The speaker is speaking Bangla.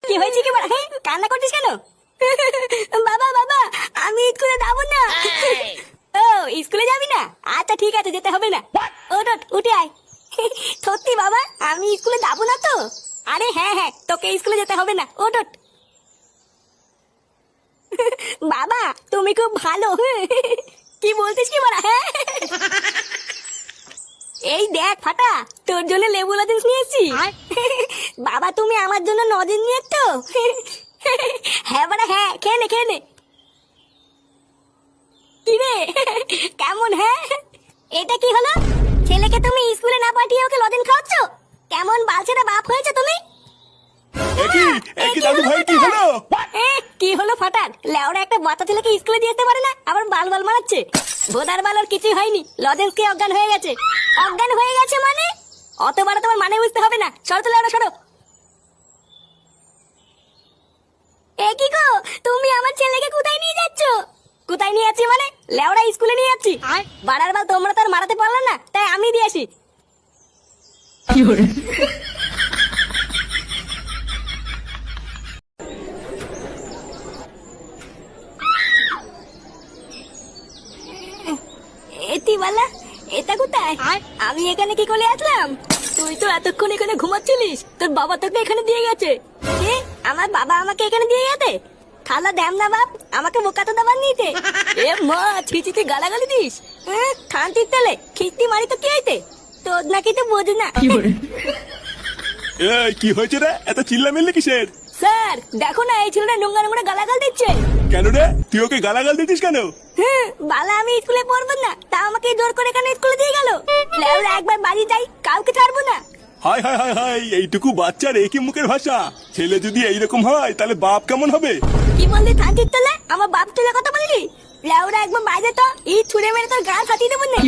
কি হয়েছে কি বড়? কান্না করছিস কেন? বাবা বাবা, আমি স্কুলে যাবো না। ও স্কুলে যাবি না? আচ্ছা ঠিক আছে, যেতে হবে না। ওঠ উঠে আয়। সত্যি বাবা, আমি স্কুলে যাবো না তো? আরে হ্যাঁ হ্যাঁ, তোকে স্কুলে যেতে হবে না, ওঠ। বাবা তুমি খুব ভালো। কি বলতিস কি বড়? হ্যাঁ এই দেখ ফাটা, তোর জন্য লেবু লজেন্স নিয়ে এসেছি। বাবা তুমি আমার জন্য লজেন্স নিয়ে তো? হ্যাঁ বাড়া হ্যাঁ, খেয়ে নে খেয়ে নে। কি রে কেমন? হ্যাঁ এটা কি হলো? ছেলেকে তুমি স্কুলে না পাঠিয়ে ওকে লজেন্স খাওয়াচ্ছ? কেমন বালছেটা বাপ হয়েছে তুমি? দাদু ভাই কি হলো? কি হলো ফাটার? লেওরা একটা বাচ্চা ছেলেকে স্কুলে দিয়ে যেতে পারে না, আবার বাল বাল মারাচ্ছে। ভোদার বাল ওর কিছুই হয়নি, লজেন্স কে অজ্ঞান হয়ে গেছে। অজ্ঞান হয়ে গেছে মানে? অত বড় তোমার মানে বুঝতে হবে না, সরো তো লেওরা সরো। এ কি গো, তুমি আমার ছেলেকে কোথায় নিয়ে যাচ্ছ? কোথায় নিয়ে যাচ্ছি মানে? লেওরা স্কুলে নিয়ে যাচ্ছি। বাড়ার বাল তোমরা তো আর মারাতে পারলে না, তাই আমি দিয়ে আসি। এতিবালা, এটা কোথায়? আমি এখানে কি করে আসলাম? তুই তো এতক্ষণ এখানে ঘুমাচ্ছিলিস, তোর বাবা তোকে এখানে দিয়ে গেছে। কি? আমার বাবা আমাকে এখানে দিয়ে গেছে? খালা দেম না বাপ, আমাকে বোকা তো দাবার নিতে। এ মা, ছিচিতে গালাগালি দিস? খান্তির তেলে খিস্তি মারি তো কি হইতে? তোর নাকি তো বোঝ না। এই কি হয়েছে রে? এত চিল্লামিল্লি কিসের? স্যার দেখো না, এই ছেলেটা নোংরা নোংরা গালাগাল দিচ্ছে। কেন রে, তুই ওকে গালাগাল দিতিস কেন? বালা আমি স্কুলে পড়বো না, তা আমাকে জোর করে এখানে স্কুলে দিয়ে গেল। লেওরা একবার বাড়ি যাই, কাউকে ছাড়বো না। হাই হাই হাই হাই, এইটুকু বাচ্চার একই মুখের ভাষা। ছেলে যদি এইরকম হয় তাহলে বাপ কেমন হবে? কি বললি থানচির তলে? আমার বাপ তুলে কথা বললি? লেওরা একবার বাইরে তো, এই ছুড়ে মেরে তোর গা ফাটিয়ে দেবো না।